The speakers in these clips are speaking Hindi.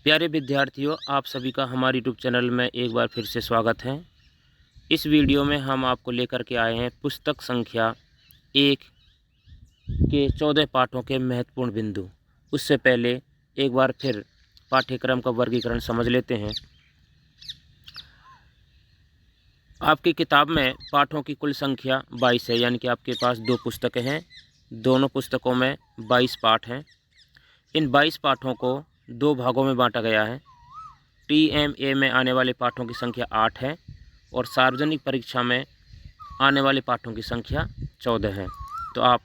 प्यारे विद्यार्थियों, आप सभी का हमारे यूट्यूब चैनल में एक बार फिर से स्वागत है। इस वीडियो में हम आपको लेकर के आए हैं पुस्तक संख्या 1 के 14 पाठों के महत्वपूर्ण बिंदु। उससे पहले एक बार फिर पाठ्यक्रम का वर्गीकरण समझ लेते हैं। आपकी किताब में पाठों की कुल संख्या 22 है, यानी कि आपके पास 2 पुस्तकें हैं। दोनों पुस्तकों में 22 पाठ हैं। इन 22 पाठों को 2 भागों में बांटा गया है। TMA में आने वाले पाठों की संख्या 8 है और सार्वजनिक परीक्षा में आने वाले पाठों की संख्या 14 है। तो आप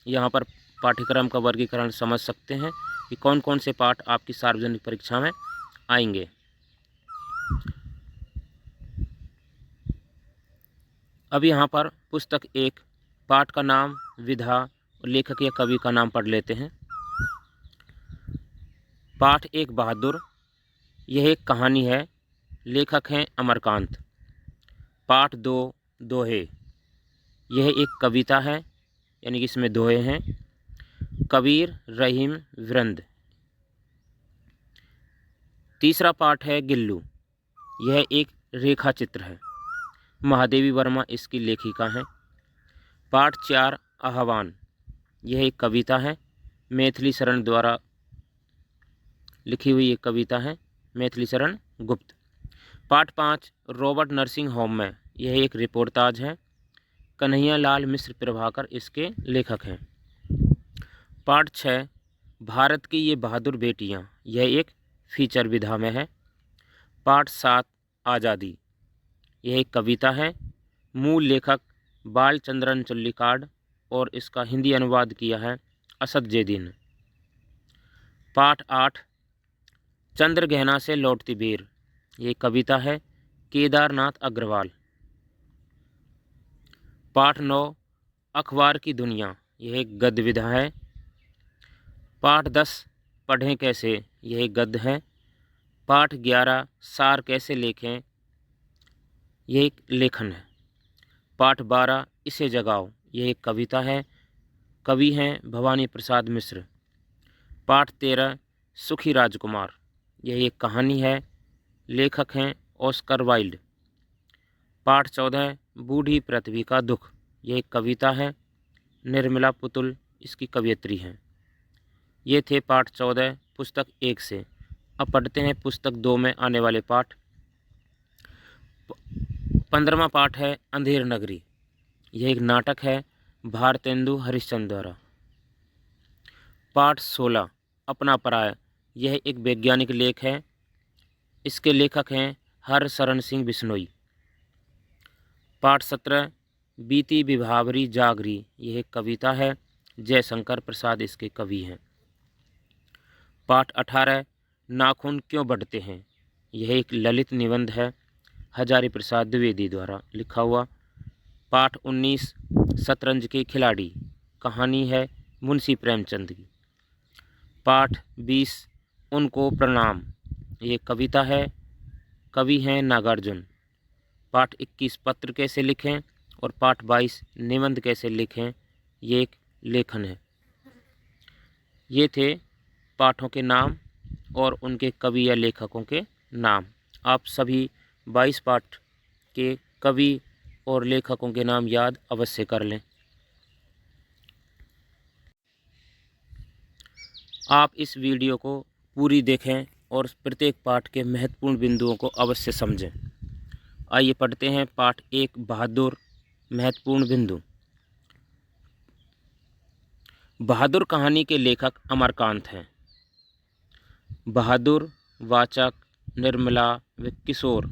यहाँ पर पाठ्यक्रम का वर्गीकरण समझ सकते हैं कि कौन कौन से पाठ आपकी सार्वजनिक परीक्षा में आएंगे। अब यहाँ पर पुस्तक 1 पाठ का नाम, विधा और लेखक या कवि का नाम पढ़ लेते हैं। पाठ 1 बहादुर, यह एक कहानी है। लेखक हैं अमरकांत। पाठ 2 दोहे, यह एक कविता है, यानी कि इसमें दोहे हैं। कबीर, रहीम, वृंद। तीसरा पाठ है गिल्लू, यह एक रेखा चित्र है। महादेवी वर्मा इसकी लेखिका हैं। पाठ 4 आह्वान, यह एक कविता है। मैथिली शरण द्वारा लिखी हुई एक कविता है, मैथिली शरण गुप्त। पाठ 5 रॉबर्ट नर्सिंग होम में, यह एक रिपोर्टाज है। कन्हैया लाल मिश्र प्रभाकर इसके लेखक हैं। पाठ 6 भारत की ये बहादुर बेटियां, यह एक फीचर विधा में है। पाठ 7 आज़ादी, यह एक कविता है। मूल लेखक बालचंद्रन चुल्लिकाड और इसका हिंदी अनुवाद किया है असद जैदी ने। पाठ 8 चंद्रगहना से लौटती बेर, ये कविता है केदारनाथ अग्रवाल। पाठ 9 अखबार की दुनिया, यह एक गद्य विधा है। पाठ 10 पढ़ें कैसे, यह एक गद्य है। पाठ 11 सार कैसे लिखें, यह एक लेखन है। पाठ 12 इसे जगाओ, यह एक कविता है। कवि हैं भवानी प्रसाद मिश्र। पाठ 13 सुखी राजकुमार, यह एक कहानी है। लेखक हैं ऑस्कर वाइल्ड। पाठ 14 बूढ़ी पृथ्वी का दुख, यह एक कविता है। निर्मला पुतुल इसकी कवयित्री हैं। ये थे पाठ 14 पुस्तक 1 से। अब पढ़ते हैं पुस्तक 2 में आने वाले पाठ। 15वां पाठ है अंधेर नगरी, यह एक नाटक है भारतेंदु हरिश्चंद्र द्वारा। पाठ 16 अपना पराया, यह एक वैज्ञानिक लेख है। इसके लेखक हैं हरशरण सिंह बिश्नोई। पाठ 17 बीती विभावरी जागरी, यह एक कविता है। जयशंकर प्रसाद इसके कवि हैं। पाठ 18 नाखून क्यों बढ़ते हैं, यह एक ललित निबंध है हजारी प्रसाद द्विवेदी द्वारा लिखा हुआ। पाठ 19 शतरंज के खिलाड़ी, कहानी है मुंशी प्रेमचंद की। पाठ 20 उनको प्रणाम, ये कविता है। कवि हैं नागार्जुन। पाठ 21 पत्र कैसे लिखें और पाठ 22 निबंध कैसे लिखें, ये एक लेखन है। ये थे पाठों के नाम और उनके कवि या लेखकों के नाम। आप सभी 22 पाठ के कवि और लेखकों के नाम याद अवश्य कर लें। आप इस वीडियो को पूरी देखें और प्रत्येक पाठ के महत्वपूर्ण बिंदुओं को अवश्य समझें। आइए पढ़ते हैं पाठ 1 बहादुर। महत्वपूर्ण बिंदु। बहादुर कहानी के लेखक अमरकांत हैं। बहादुर, वाचक, निर्मला व किशोर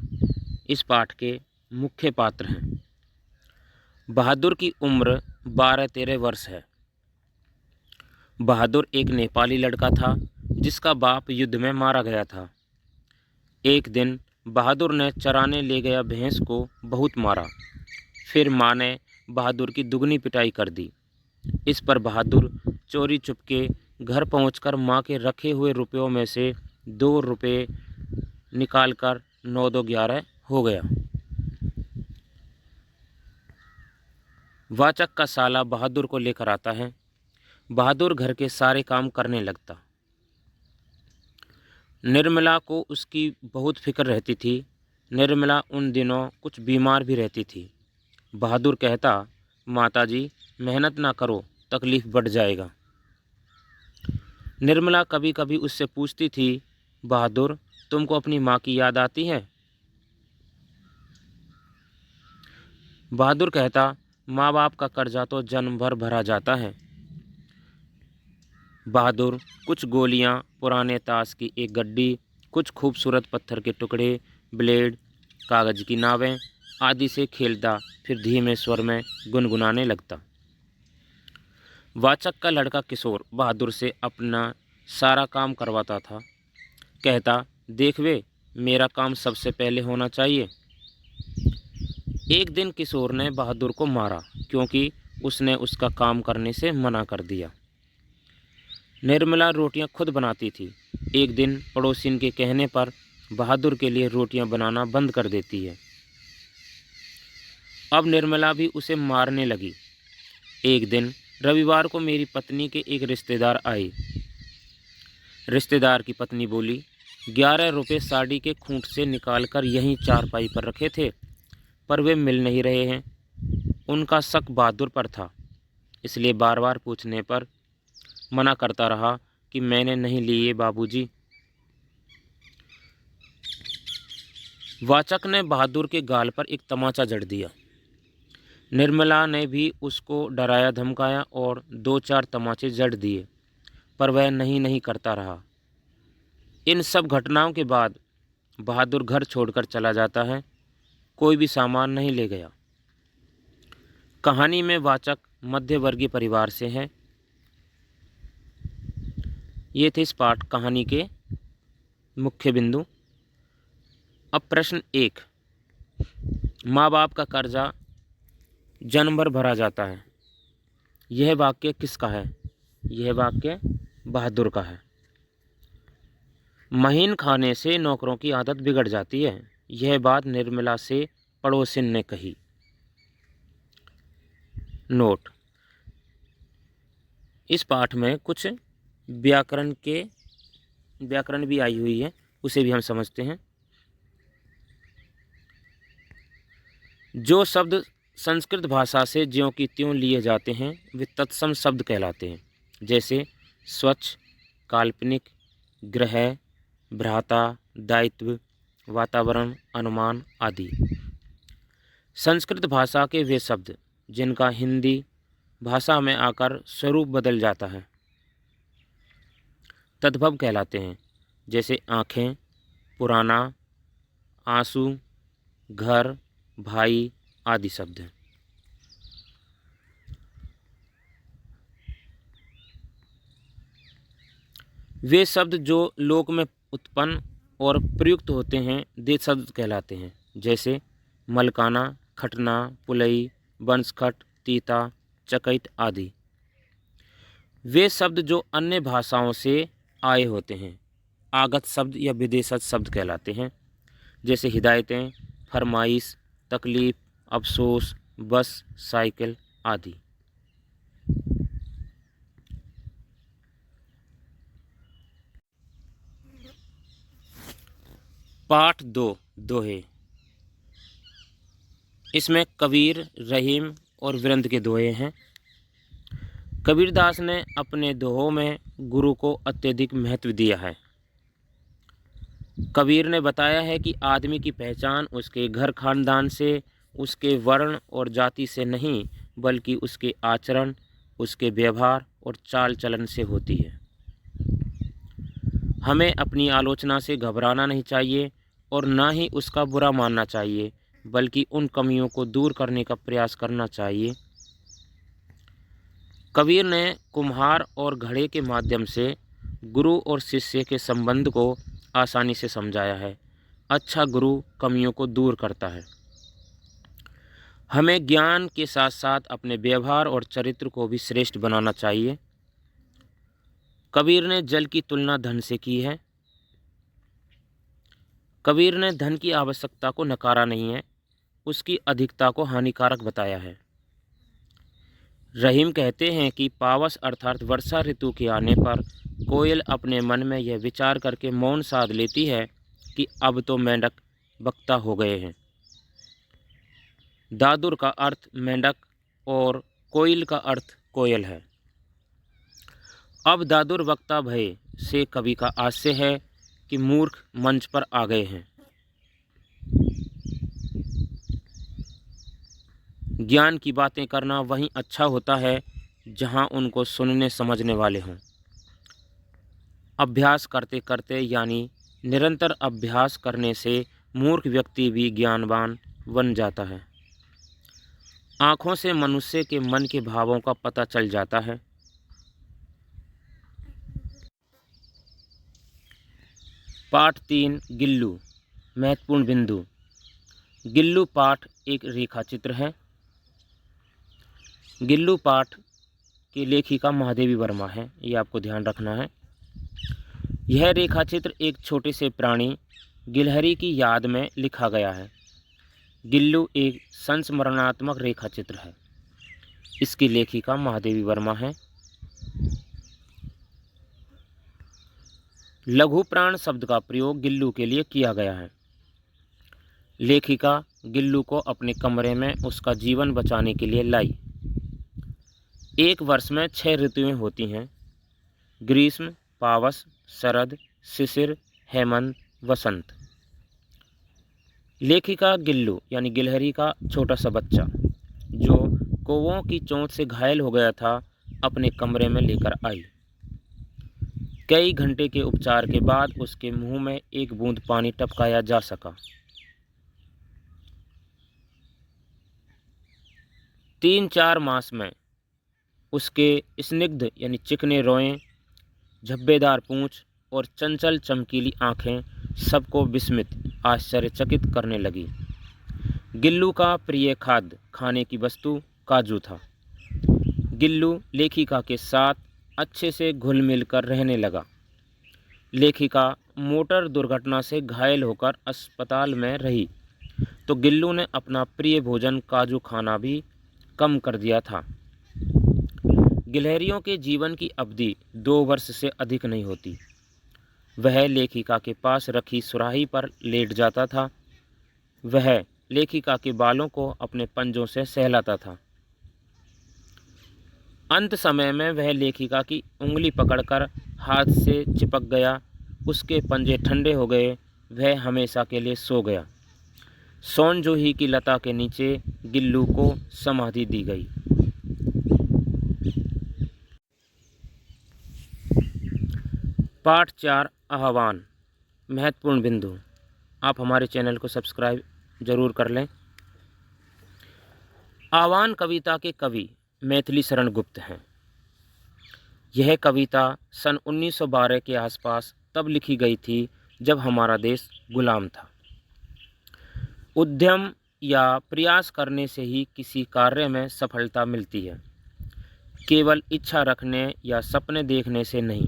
इस पाठ के मुख्य पात्र हैं। बहादुर की उम्र 12-13 वर्ष है। बहादुर एक नेपाली लड़का था जिसका बाप युद्ध में मारा गया था। एक दिन बहादुर ने चराने ले गया भैंस को बहुत मारा। फिर माँ ने बहादुर की दुगनी पिटाई कर दी। इस पर बहादुर चोरी चुपके घर पहुंचकर माँ के रखे हुए रुपयों में से 2 रुपये निकालकर 9-2-11 हो गया। वाचक का साला बहादुर को लेकर आता है। बहादुर घर के सारे काम करने लगता। निर्मला को उसकी बहुत फिक्र रहती थी। निर्मला उन दिनों कुछ बीमार भी रहती थी। बहादुर कहता, माताजी मेहनत ना करो, तकलीफ़ बढ़ जाएगा। निर्मला कभी कभी उससे पूछती थी, बहादुर तुमको अपनी माँ की याद आती है? बहादुर कहता, माँ बाप का कर्जा तो जन्म भर भरा जाता है। बहादुर कुछ गोलियां, पुराने ताश की एक गड्डी, कुछ खूबसूरत पत्थर के टुकड़े, ब्लेड, कागज़ की नावें आदि से खेलता, फिर धीमे स्वर में गुनगुनाने लगता। वाचक का लड़का किशोर बहादुर से अपना सारा काम करवाता था। कहता, देख वे, मेरा काम सबसे पहले होना चाहिए। एक दिन किशोर ने बहादुर को मारा क्योंकि उसने उसका काम करने से मना कर दिया। निर्मला रोटियां खुद बनाती थी। एक दिन पड़ोसिन के कहने पर बहादुर के लिए रोटियां बनाना बंद कर देती है। अब निर्मला भी उसे मारने लगी। एक दिन रविवार को मेरी पत्नी के एक रिश्तेदार आए। रिश्तेदार की पत्नी बोली, 11 रुपये साड़ी के खूंट से निकालकर यहीं चारपाई पर रखे थे, पर वे मिल नहीं रहे हैं। उनका शक बहादुर पर था, इसलिए बार बार पूछने पर मना करता रहा कि मैंने नहीं लिए बाबूजी। वाचक ने बहादुर के गाल पर एक तमाचा जड़ दिया। निर्मला ने भी उसको डराया धमकाया और 2-4 तमाचे जड़ दिए, पर वह नहीं करता रहा। इन सब घटनाओं के बाद बहादुर घर छोड़कर चला जाता है। कोई भी सामान नहीं ले गया। कहानी में वाचक मध्यवर्गीय परिवार से है। ये थे इस पाठ कहानी के मुख्य बिंदु। अब प्रश्न 1, माँ बाप का कर्जा जन्म भर भरा जाता है। यह वाक्य किसका है? यह वाक्य बहादुर का है। महीन खाने से नौकरों की आदत बिगड़ जाती है। यह बात निर्मला से पड़ोसिन ने कही। नोट, इस पाठ में कुछ व्याकरण भी आई हुई है, उसे भी हम समझते हैं। जो शब्द संस्कृत भाषा से ज्यों की त्यों लिए जाते हैं वे तत्सम शब्द कहलाते हैं, जैसे स्वच्छ, काल्पनिक, ग्रह, भ्राता, दायित्व, वातावरण, अनुमान आदि। संस्कृत भाषा के वे शब्द जिनका हिंदी भाषा में आकर स्वरूप बदल जाता है तद्भव कहलाते हैं, जैसे आँखें, पुराना, आंसू, घर, भाई आदि शब्द हैं। वे शब्द जो लोक में उत्पन्न और प्रयुक्त होते हैं दे शब्द कहलाते हैं, जैसे मलकाना, खटना, पुलई, बंसखट, तीता, चकैत आदि। वे शब्द जो अन्य भाषाओं से आए होते हैं आगत शब्द या विदेशज शब्द कहलाते हैं, जैसे हिदायतें, फरमाइश, तकलीफ, अफसोस, बस, साइकिल आदि। पाठ 2, दोहे। इसमें कबीर, रहीम और विरंद के दोहे हैं। कबीरदास ने अपने दोहों में गुरु को अत्यधिक महत्व दिया है। कबीर ने बताया है कि आदमी की पहचान उसके घर खानदान से, उसके वर्ण और जाति से नहीं, बल्कि उसके आचरण, उसके व्यवहार और चाल चलन से होती है। हमें अपनी आलोचना से घबराना नहीं चाहिए और ना ही उसका बुरा मानना चाहिए, बल्कि उन कमियों को दूर करने का प्रयास करना चाहिए। कबीर ने कुम्हार और घड़े के माध्यम से गुरु और शिष्य के संबंध को आसानी से समझाया है। अच्छा गुरु कमियों को दूर करता है। हमें ज्ञान के साथ साथ अपने व्यवहार और चरित्र को भी श्रेष्ठ बनाना चाहिए। कबीर ने जल की तुलना धन से की है। कबीर ने धन की आवश्यकता को नकारा नहीं है, उसकी अधिकता को हानिकारक बताया है। रहीम कहते हैं कि पावस अर्थात वर्षा ऋतु के आने पर कोयल अपने मन में यह विचार करके मौन साध लेती है कि अब तो मेंढक बक्ता हो गए हैं। दादुर का अर्थ मेंढक और कोयल का अर्थ कोयल है। अब दादुर वक्ता भय से कवि का आशय है कि मूर्ख मंच पर आ गए हैं। ज्ञान की बातें करना वहीं अच्छा होता है जहां उनको सुनने समझने वाले हों। अभ्यास करते करते यानी निरंतर अभ्यास करने से मूर्ख व्यक्ति भी ज्ञानवान बन जाता है। आँखों से मनुष्य के मन के भावों का पता चल जाता है। पाठ 3 गिल्लू महत्वपूर्ण बिंदु। गिल्लू पाठ एक रेखा चित्र है। गिल्लू पाठ की लेखिका महादेवी वर्मा है, ये आपको ध्यान रखना है। यह रेखा चित्र एक छोटे से प्राणी गिलहरी की याद में लिखा गया है। गिल्लू एक संस्मरणात्मक रेखा चित्र है। इसकी लेखिका महादेवी वर्मा है। लघु प्राण शब्द का प्रयोग गिल्लू के लिए किया गया है। लेखिका गिल्लू को अपने कमरे में उसका जीवन बचाने के लिए लाई। एक वर्ष में 6 ऋतुएं होती हैं: ग्रीष्म, पावस, शरद, शिशिर, हेमंत, वसंत। लेखिका गिल्लू यानी गिलहरी का छोटा सा बच्चा जो कौवों की चोंच से घायल हो गया था अपने कमरे में लेकर आई। कई घंटे के उपचार के बाद उसके मुंह में एक बूंद पानी टपकाया जा सका। 3-4 मास में उसके स्निग्ध यानी चिकने रोएं, झब्बेदार पूंछ और चंचल चमकीली आंखें सबको विस्मित आश्चर्यचकित करने लगी। गिल्लू का प्रिय खाद्य खाने की वस्तु काजू था। गिल्लू लेखिका के साथ अच्छे से घुल मिल कर रहने लगा। लेखिका मोटर दुर्घटना से घायल होकर अस्पताल में रही तो गिल्लू ने अपना प्रिय भोजन काजू खाना भी कम कर दिया था। गिलहरियों के जीवन की अवधि 2 वर्ष से अधिक नहीं होती। वह लेखिका के पास रखी सुराही पर लेट जाता था। वह लेखिका के बालों को अपने पंजों से सहलाता था। अंत समय में वह लेखिका की उंगली पकड़कर हाथ से चिपक गया। उसके पंजे ठंडे हो गए। वह हमेशा के लिए सो गया। सोनजोही की लता के नीचे गिल्लू को समाधि दी गई। पाठ 4 आह्वान महत्वपूर्ण बिंदु। आप हमारे चैनल को सब्सक्राइब जरूर कर लें। आह्वान कविता के कवि मैथिली शरण गुप्त हैं। यह कविता सन 1912 के आसपास तब लिखी गई थी जब हमारा देश गुलाम था। उद्यम या प्रयास करने से ही किसी कार्य में सफलता मिलती है, केवल इच्छा रखने या सपने देखने से नहीं।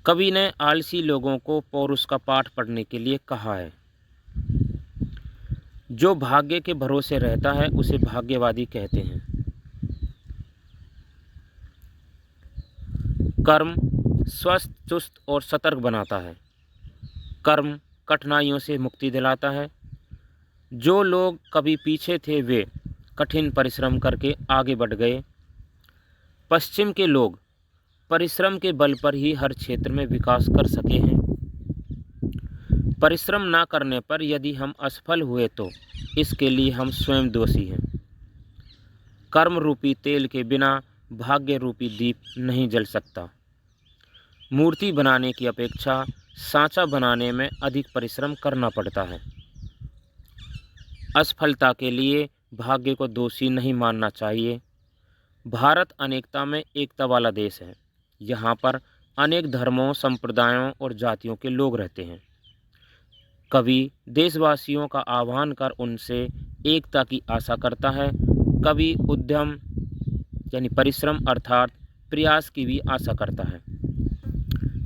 कवि ने आलसी लोगों को पौरुष का पाठ पढ़ने के लिए कहा है। जो भाग्य के भरोसे रहता है उसे भाग्यवादी कहते हैं। कर्म स्वस्थ, चुस्त और सतर्क बनाता है। कर्म कठिनाइयों से मुक्ति दिलाता है। जो लोग कभी पीछे थे वे कठिन परिश्रम करके आगे बढ़ गए। पश्चिम के लोग परिश्रम के बल पर ही हर क्षेत्र में विकास कर सके हैं। परिश्रम ना करने पर यदि हम असफल हुए तो इसके लिए हम स्वयं दोषी हैं। कर्म रूपी तेल के बिना भाग्य रूपी दीप नहीं जल सकता। मूर्ति बनाने की अपेक्षा सांचा बनाने में अधिक परिश्रम करना पड़ता है। असफलता के लिए भाग्य को दोषी नहीं मानना चाहिए। भारत अनेकता में एकता वाला देश है। यहाँ पर अनेक धर्मों, संप्रदायों और जातियों के लोग रहते हैं। कवि देशवासियों का आह्वान कर उनसे एकता की आशा करता है। कवि उद्यम यानी परिश्रम अर्थात प्रयास की भी आशा करता है।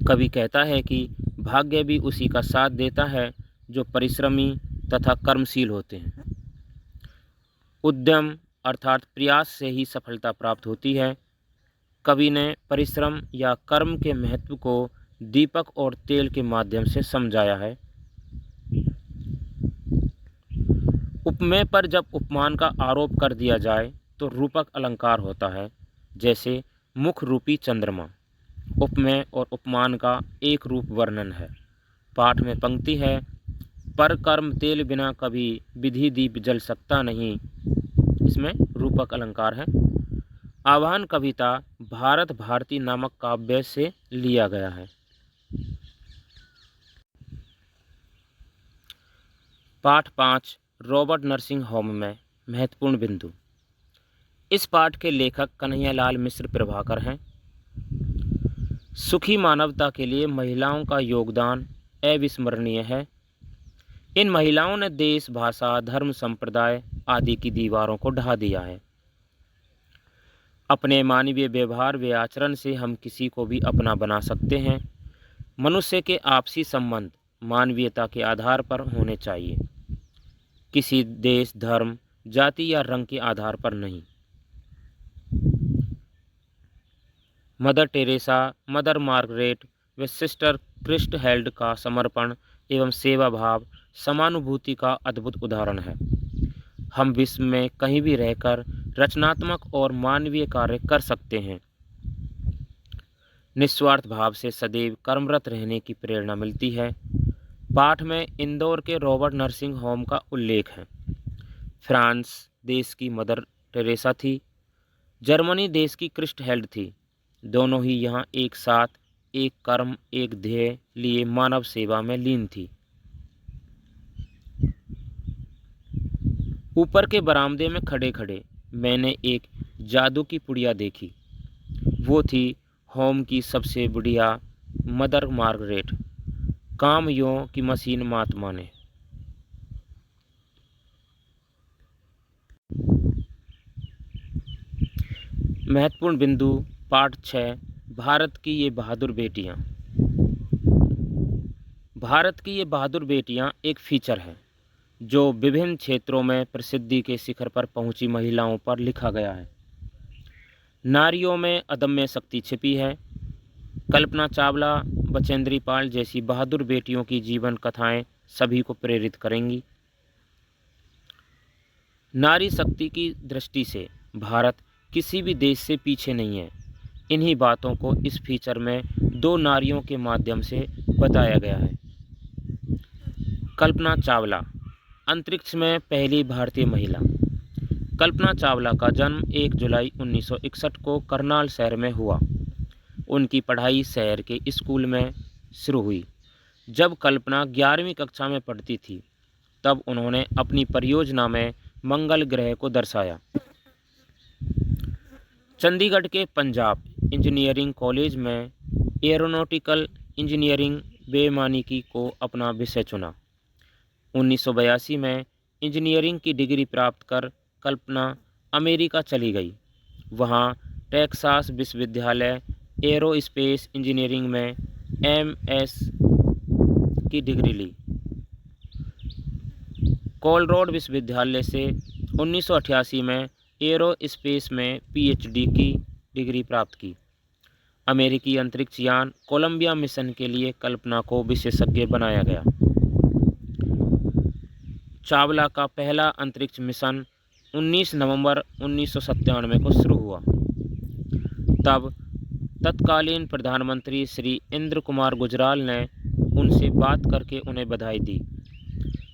कवि कहता है कि भाग्य भी उसी का साथ देता है जो परिश्रमी तथा कर्मशील होते हैं। उद्यम अर्थात प्रयास से ही सफलता प्राप्त होती है। कवि ने परिश्रम या कर्म के महत्व को दीपक और तेल के माध्यम से समझाया है। उपमेय पर जब उपमान का आरोप कर दिया जाए तो रूपक अलंकार होता है, जैसे मुख रूपी चंद्रमा। उपमेय और उपमान का एक रूप वर्णन है। पाठ में पंक्ति है, पर कर्म तेल बिना कभी विधि दीप जल सकता नहीं। इसमें रूपक अलंकार है। आह्वान कविता भारत भारती नामक काव्य से लिया गया है। पाठ 5 रॉबर्ट नर्सिंग होम में महत्वपूर्ण बिंदु। इस पाठ के लेखक कन्हैयालाल मिश्र प्रभाकर हैं। सुखी मानवता के लिए महिलाओं का योगदान अविस्मरणीय है। इन महिलाओं ने देश, भाषा, धर्म, संप्रदाय आदि की दीवारों को ढा दिया है। अपने मानवीय व्यवहार व आचरण से हम किसी को भी अपना बना सकते हैं। मनुष्य के आपसी संबंध मानवीयता के आधार पर होने चाहिए, किसी देश, धर्म, जाति या रंग के आधार पर नहीं। मदर टेरेसा, मदर मार्गरेट व सिस्टर क्रिस्ट हेल्ड का समर्पण एवं सेवा भाव समानुभूति का अद्भुत उदाहरण है। हम विश्व में कहीं भी रहकर रचनात्मक और मानवीय कार्य कर सकते हैं। निस्वार्थ भाव से सदैव कर्मरत रहने की प्रेरणा मिलती है। पाठ में इंदौर के रॉबर्ट नर्सिंग होम का उल्लेख है। फ्रांस देश की मदर टेरेसा थी, जर्मनी देश की क्रिस्ट हेल्ड थी। दोनों ही यहाँ एक साथ एक कर्म, एक ध्येय लिए मानव सेवा में लीन थी। ऊपर के बरामदे में खड़े खड़े मैंने एक जादू की पुड़िया देखी। वो थी होम की सबसे बढ़िया मदर मार्गरेट। काम यों की मशीन मात माने। महत्वपूर्ण बिंदु पाठ 6 भारत की ये बहादुर बेटियां। भारत की ये बहादुर बेटियां एक फीचर है जो विभिन्न क्षेत्रों में प्रसिद्धि के शिखर पर पहुंची महिलाओं पर लिखा गया है। नारियों में अदम्य शक्ति छिपी है। कल्पना चावला, बचेंद्री पाल जैसी बहादुर बेटियों की जीवन कथाएं सभी को प्रेरित करेंगी। नारी शक्ति की दृष्टि से भारत किसी भी देश से पीछे नहीं है। इन्हीं बातों को इस फीचर में दो नारियों के माध्यम से बताया गया है। कल्पना चावला, अंतरिक्ष में पहली भारतीय महिला। कल्पना चावला का जन्म 1 जुलाई 1961 को करनाल शहर में हुआ। उनकी पढ़ाई शहर के स्कूल में शुरू हुई। जब कल्पना 11वीं कक्षा में पढ़ती थी तब उन्होंने अपनी परियोजना में मंगल ग्रह को दर्शाया। चंडीगढ़ के पंजाब इंजीनियरिंग कॉलेज में एरोनॉटिकल इंजीनियरिंग बेईमानिकी को अपना विषय चुना। 1982 में इंजीनियरिंग की डिग्री प्राप्त कर कल्पना अमेरिका चली गई। वहां टेक्सास विश्वविद्यालय एरोस्पेस इंजीनियरिंग में MS की डिग्री ली। कोलरोड विश्वविद्यालय से 1988 में एरोस्पेस में PhD की डिग्री प्राप्त की। अमेरिकी अंतरिक्ष यान कोलंबिया मिशन के लिए कल्पना को विशेषज्ञ बनाया गया। चावला का पहला अंतरिक्ष मिशन 19 नवंबर 1997 को शुरू हुआ। तब तत्कालीन प्रधानमंत्री श्री इंद्र कुमार गुजराल ने उनसे बात करके उन्हें बधाई दी।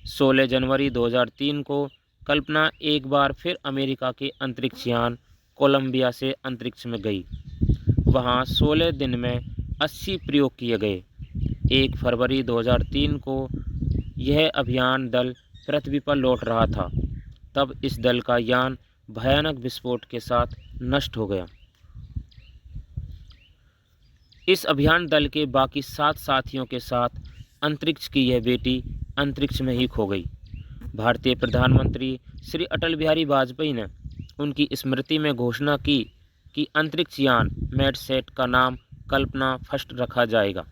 16 जनवरी 2003 को कल्पना एक बार फिर अमेरिका के अंतरिक्ष यान कोलंबिया से अंतरिक्ष में गई। वहां 16 दिन में 80 प्रयोग किए गए। 1 फरवरी 2003 को यह अभियान दल पृथ्वी पर लौट रहा था। तब इस दल का यान भयानक विस्फोट के साथ नष्ट हो गया। इस अभियान दल के बाकी 7 साथियों के साथ अंतरिक्ष की यह बेटी अंतरिक्ष में ही खो गई। भारतीय प्रधानमंत्री श्री अटल बिहारी वाजपेयी ने उनकी स्मृति में घोषणा की कि अंतरिक्ष यान मैडसेट का नाम कल्पना फर्स्ट रखा जाएगा।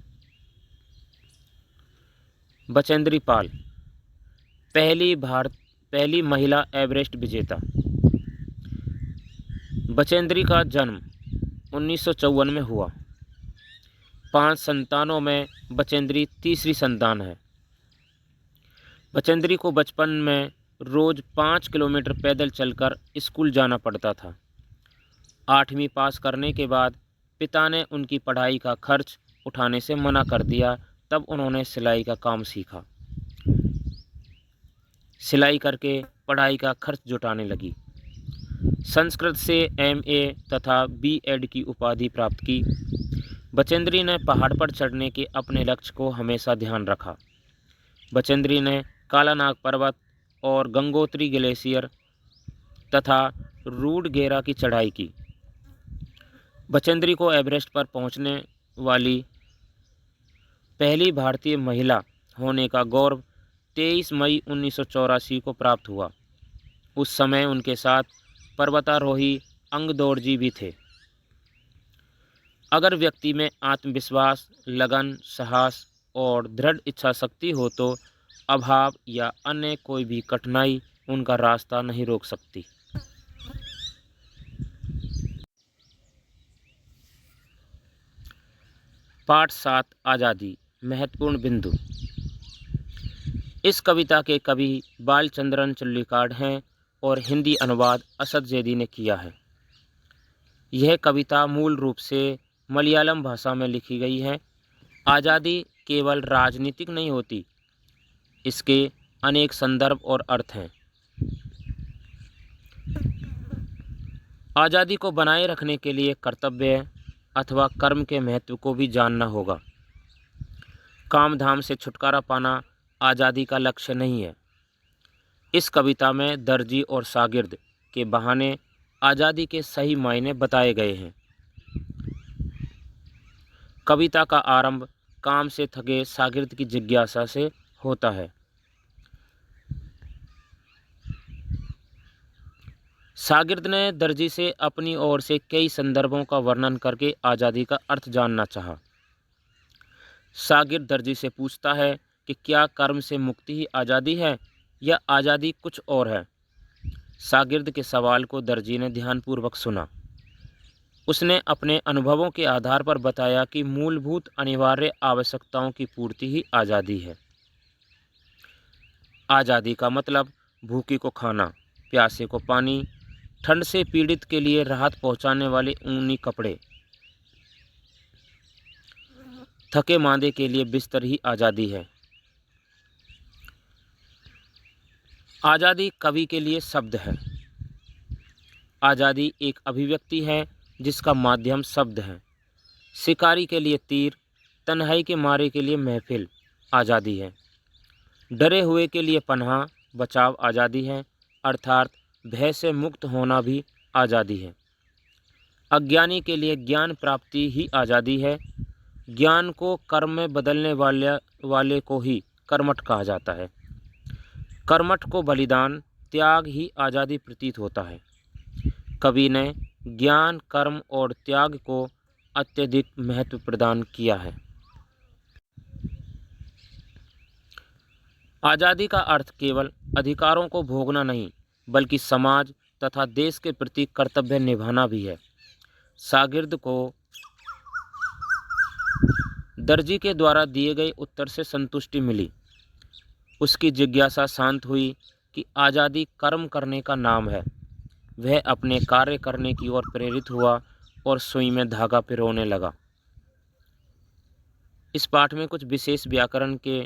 बचेंद्री पाल, पहली महिला एवरेस्ट विजेता। बचेंद्री का जन्म 1954 में हुआ। 5 संतानों में बचेंद्री तीसरी संतान है। बचेंद्री को बचपन में रोज़ 5 किलोमीटर पैदल चलकर स्कूल जाना पड़ता था। 8वीं पास करने के बाद पिता ने उनकी पढ़ाई का खर्च उठाने से मना कर दिया। तब उन्होंने सिलाई का काम सीखा। सिलाई करके पढ़ाई का खर्च जुटाने लगी। संस्कृत से MA तथा B.Ed की उपाधि प्राप्त की। बचेंद्री ने पहाड़ पर चढ़ने के अपने लक्ष्य को हमेशा ध्यान रखा। बचेंद्री ने कालानाग पर्वत और गंगोत्री ग्लेशियर तथा रूडगेरा की चढ़ाई की। बचेंद्री को एवरेस्ट पर पहुंचने वाली पहली भारतीय महिला होने का गौरव 23 मई 1984 को प्राप्त हुआ। उस समय उनके साथ पर्वतारोही अंगदौड़जी भी थे। अगर व्यक्ति में आत्मविश्वास, लगन, साहस और दृढ़ इच्छा शक्ति हो तो अभाव या अन्य कोई भी कठिनाई उनका रास्ता नहीं रोक सकती। पाठ 7 आज़ादी महत्वपूर्ण बिंदु। इस कविता के कवि बालचंद्रन चुल्लिकाड हैं और हिंदी अनुवाद असद जैदी ने किया है। यह कविता मूल रूप से मलयालम भाषा में लिखी गई है। आज़ादी केवल राजनीतिक नहीं होती, इसके अनेक संदर्भ और अर्थ हैं। आज़ादी को बनाए रखने के लिए कर्तव्य अथवा कर्म के महत्व को भी जानना होगा। काम धाम से छुटकारा पाना आज़ादी का लक्ष्य नहीं है। इस कविता में दर्जी और शागिर्द के बहाने आज़ादी के सही मायने बताए गए हैं। कविता का आरंभ काम से थके शागिर्द की जिज्ञासा से होता है। शागिर्द ने दर्जी से अपनी ओर से कई संदर्भों का वर्णन करके आज़ादी का अर्थ जानना चाहा। शागिर्द दर्जी से पूछता है कि क्या कर्म से मुक्ति ही आज़ादी है या आज़ादी कुछ और है। शागिर्द के सवाल को दर्जी ने ध्यानपूर्वक सुना। उसने अपने अनुभवों के आधार पर बताया कि मूलभूत अनिवार्य आवश्यकताओं की पूर्ति ही आज़ादी है। आज़ादी का मतलब भूखे को खाना, प्यासे को पानी, ठंड से पीड़ित के लिए राहत पहुंचाने वाले ऊनी कपड़े, थके मांदे के लिए बिस्तर ही आज़ादी है। आज़ादी कवि के लिए शब्द है। आज़ादी एक अभिव्यक्ति है जिसका माध्यम शब्द है। शिकारी के लिए तीर, तन्हाई के मारे के लिए महफिल आज़ादी है। डरे हुए के लिए पनाह, बचाव आज़ादी है, अर्थात भय से मुक्त होना भी आज़ादी है। अज्ञानी के लिए ज्ञान प्राप्ति ही आज़ादी है। ज्ञान को कर्म में बदलने वाले को ही कर्मठ कहा जाता है। कर्मठ को बलिदान, त्याग ही आज़ादी प्रतीत होता है। कवि ने ज्ञान, कर्म और त्याग को अत्यधिक महत्व प्रदान किया है। आज़ादी का अर्थ केवल अधिकारों को भोगना नहीं, बल्कि समाज तथा देश के प्रति कर्तव्य निभाना भी है। शागिर्द को दर्जी के द्वारा दिए गए उत्तर से संतुष्टि मिली। उसकी जिज्ञासा शांत हुई कि आज़ादी कर्म करने का नाम है। वह अपने कार्य करने की ओर प्रेरित हुआ और सुई में धागा पिरोने लगा। इस पाठ में कुछ विशेष व्याकरण के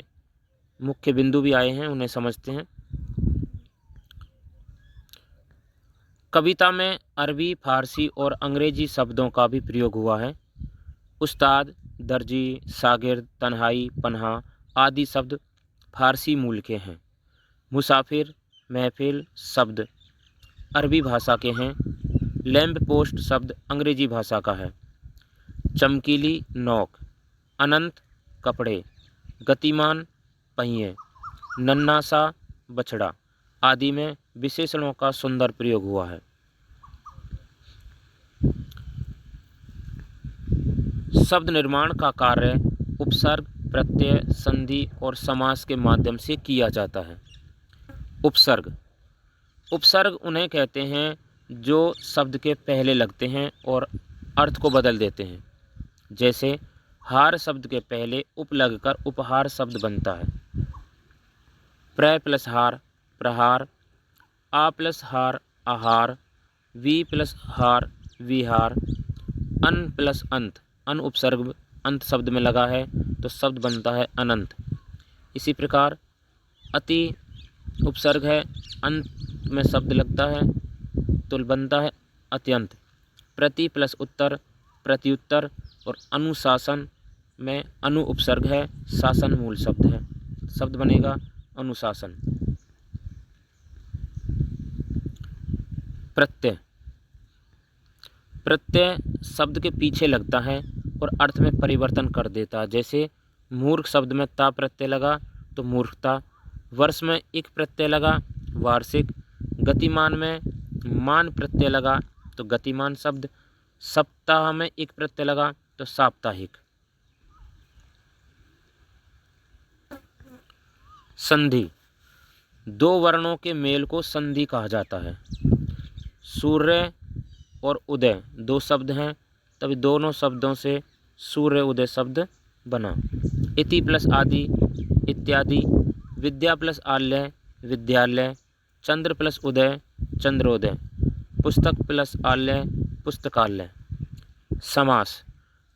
मुख्य बिंदु भी आए हैं, उन्हें समझते हैं। कविता में अरबी, फारसी और अंग्रेजी शब्दों का भी प्रयोग हुआ है। उस्ताद, दर्जी, शागिर्द, तन्हाई, पनाह आदि शब्द फारसी मूल के हैं। मुसाफिर, महफिल शब्द अरबी भाषा के हैं। लैंप पोस्ट शब्द अंग्रेजी भाषा का है। चमकीली नोक, अनंत कपड़े, गतिमान पहिए, नन्हा सा बछड़ा आदि में विशेषणों का सुंदर प्रयोग हुआ है। शब्द निर्माण का कार्य उपसर्ग, प्रत्यय, संधि और समास के माध्यम से किया जाता है। उपसर्ग उन्हें कहते हैं जो शब्द के पहले लगते हैं और अर्थ को बदल देते हैं। जैसे हार शब्द के पहले उप लगकर उपहार शब्द बनता है। प्र प्लस हार प्रहार, आ प्लस हार आहार, वी प्लस हार विहार, अन प्लस अंत अन उपसर्ग अंत शब्द में लगा है तो शब्द बनता है अनंत। इसी प्रकार अति उपसर्ग है, अंत में शब्द लगता है तो बनता है अत्यंत। प्रति प्लस उत्तर प्रत्युत्तर, और अनुशासन में अनु उपसर्ग है, शासन मूल शब्द है, शब्द बनेगा अनुशासन। प्रत्यय, प्रत्यय शब्द के पीछे लगता है और अर्थ में परिवर्तन कर देता है। जैसे मूर्ख शब्द में ता प्रत्यय लगा तो मूर्खता, वर्ष में इक प्रत्यय लगा वार्षिक, गतिमान में मान प्रत्यय लगा तो गतिमान शब्द, सप्ताह में इक प्रत्यय लगा तो साप्ताहिक। संधि, दो वर्णों के मेल को संधि कहा जाता है। सूर्य और उदय दो शब्द हैं, तभी दोनों शब्दों से सूर्य उदय शब्द बना। इति प्लस आदि इत्यादि, विद्या प्लस आलय विद्यालय, चंद्र प्लस उदय चंद्रोदय, पुस्तक प्लस आलय पुस्तकालय। समास,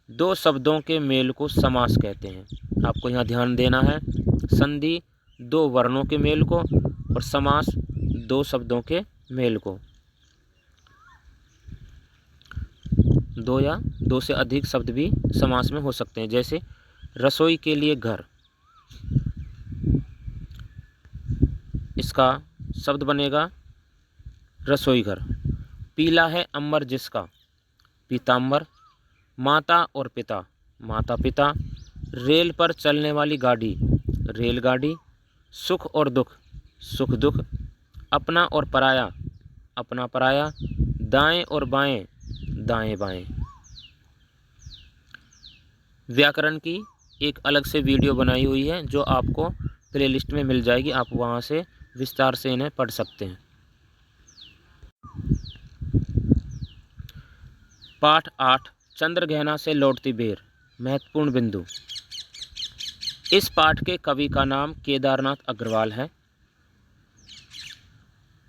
दो शब्दों के मेल को समास कहते हैं। आपको यहाँ ध्यान देना है, संधि दो वर्णों के मेल को और समास दो शब्दों के मेल को। दो या दो से अधिक शब्द भी समास में हो सकते हैं। जैसे रसोई के लिए घर, इसका शब्द बनेगा रसोई घर। पीला है अंबर जिसका, पीतांबर। माता और पिता, माता पिता। रेल पर चलने वाली गाड़ी, रेलगाड़ी। सुख और दुख, सुख दुख। अपना और पराया, अपना पराया। दाएं और बाएं, दाएं बाएं। व्याकरण की एक अलग से वीडियो बनाई हुई है जो आपको प्लेलिस्ट में मिल जाएगी, आप वहां से विस्तार से इन्हें पढ़ सकते हैं। पाठ 8, चंद्रगहना से लौटती बेर। महत्वपूर्ण बिंदु। इस पाठ के कवि का नाम केदारनाथ अग्रवाल है।